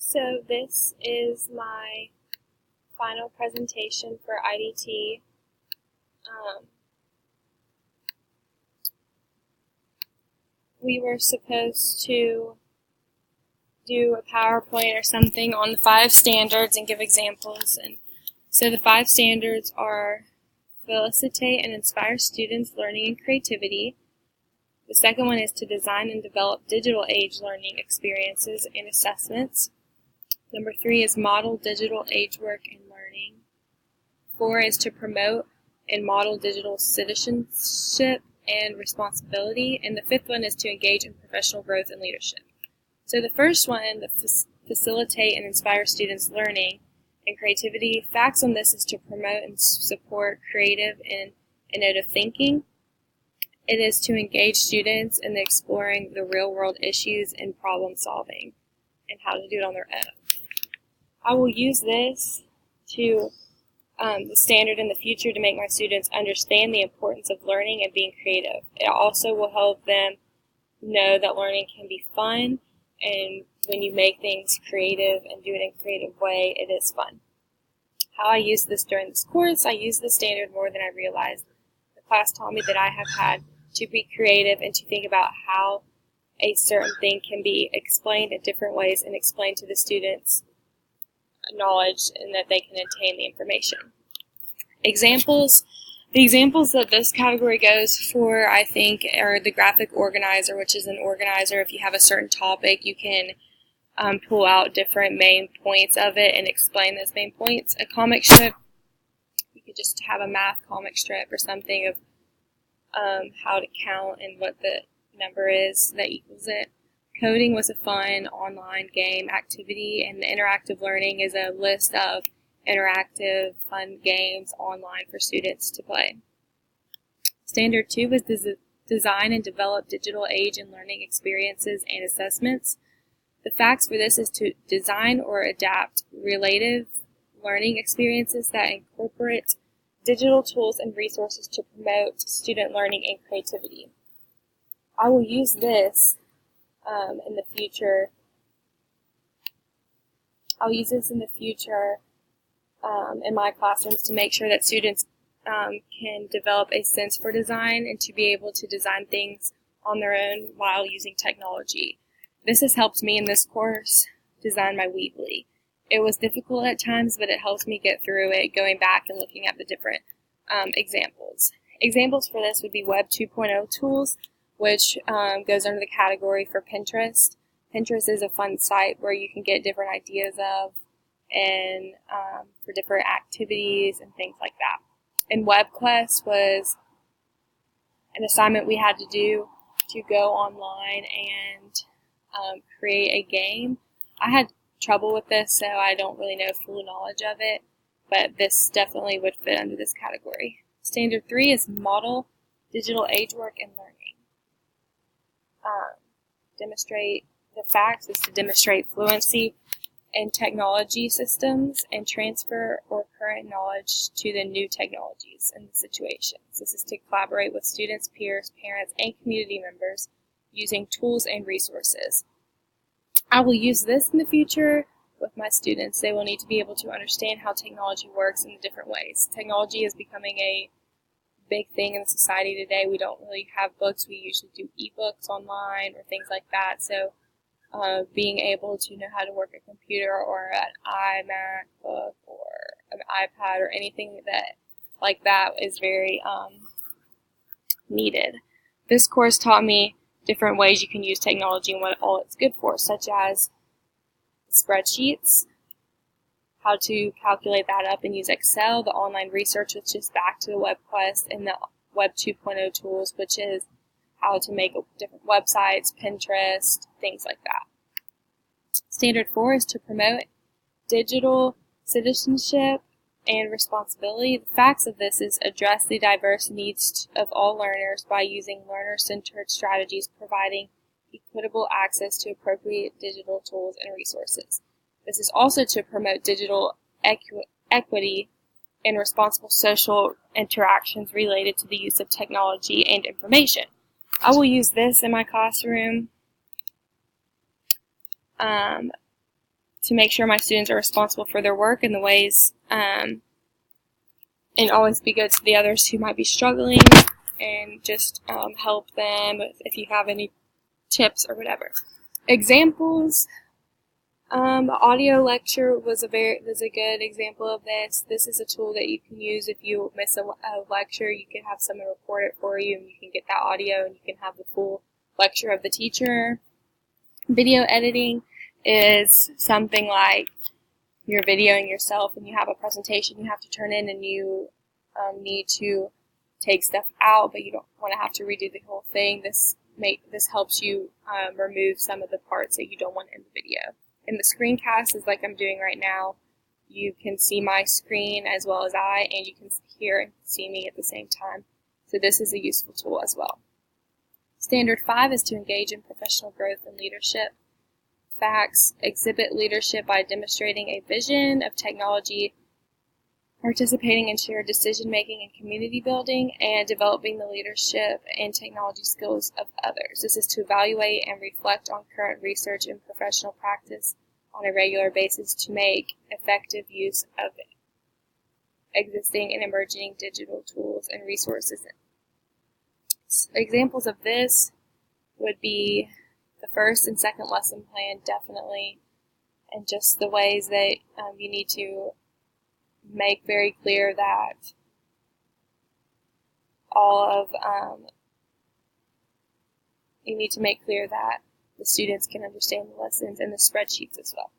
So this is my final presentation for IDT. We were supposed to do a PowerPoint or something on the 5 standards and give examples. And so the 5 standards are facilitate and inspire students' learning and creativity. The second one is to design and develop digital age learning experiences and assessments. Number 3 is model digital age work and learning. 4 is to promote and model digital citizenship and responsibility. And the 5th one is to engage in professional growth and leadership. So the first one, the facilitate and inspire students' learning and creativity. Facts on this is to promote and support creative and innovative thinking. It is to engage students in exploring the real-world issues and problem solving and how to do it on their own. I will use this to the standard in the future to make my students understand the importance of learning and being creative. It also will help them know that learning can be fun, and when you make things creative and do it in a creative way, it is fun. How I use this during this course, I use the standard more than I realized. The class taught me that I have had to be creative and to think about how a certain thing can be explained in different ways and explained to the students knowledge and that they can attain the information. Examples. The examples that this category goes for, I think, are the graphic organizer, which is an organizer. If you have a certain topic, you can pull out different main points of it and explain those main points. A comic strip, you could just have a math comic strip or something of how to count and what the number is that equals it. Coding was a fun online game activity, and the interactive learning is a list of interactive fun games online for students to play. Standard 2 was design and develop digital age and learning experiences and assessments. The facts for this is to design or adapt relative learning experiences that incorporate digital tools and resources to promote student learning and creativity. I will use this in the future. I'll use this in the future in my classrooms to make sure that students can develop a sense for design and to be able to design things on their own while using technology. This has helped me in this course design my Weebly. It was difficult at times, but it helps me get through it, going back and looking at the different examples. Examples for this would be Web 2.0 tools, which goes under the category for Pinterest. Pinterest is a fun site where you can get different ideas of and for different activities and things like that. And WebQuest was an assignment we had to do to go online and create a game. I had trouble with this, so I don't really know full knowledge of it, but this definitely would fit under this category. Standard 3 is model digital age work and learning. Demonstrate the facts is to demonstrate fluency in technology systems and transfer or current knowledge to the new technologies and situations. This is to collaborate with students, peers, parents, and community members using tools and resources. I will use this in the future with my students. They will need to be able to understand how technology works in different ways. Technology is becoming a big thing in society today. We don't really have books. We usually do ebooks online or things like that. So being able to know how to work a computer or an iMac book or an iPad or anything like that is very needed. This course taught me different ways you can use technology and what all it's good for, such as spreadsheets, how to calculate that up and use Excel, the online research, which is back to the WebQuest, and the Web 2.0 tools, which is how to make different websites, Pinterest, things like that. Standard 4 is to promote digital citizenship and responsibility. The facts of this is address the diverse needs of all learners by using learner-centered strategies, providing equitable access to appropriate digital tools and resources. This is also to promote digital equity and responsible social interactions related to the use of technology and information. I will use this in my classroom to make sure my students are responsible for their work in the ways, and always be good to the others who might be struggling, and just help them if you have any tips or whatever. Examples. The audio lecture was a good example of this. This is a tool that you can use if you miss a lecture. You can have someone record it for you, and you can get that audio, and you can have the full lecture of the teacher. Video editing is something like you're videoing yourself and you have a presentation you have to turn in, and you need to take stuff out, but you don't want to have to redo the whole thing. This helps you remove some of the parts that you don't want in the video. And the screencast is like I'm doing right now. You can see my screen as well as and you can hear and see me at the same time. So this is a useful tool as well. Standard 5 is to engage in professional growth and leadership. Facts: exhibit leadership by demonstrating a vision of technology, participating in shared decision-making and community building, and developing the leadership and technology skills of others. This is to evaluate and reflect on current research and professional practice on a regular basis to make effective use of existing and emerging digital tools and resources. Examples of this would be the first and second lesson plan, definitely, and just the ways that you need to make very clear that you need to make clear that the students can understand the lessons, and the spreadsheets as well.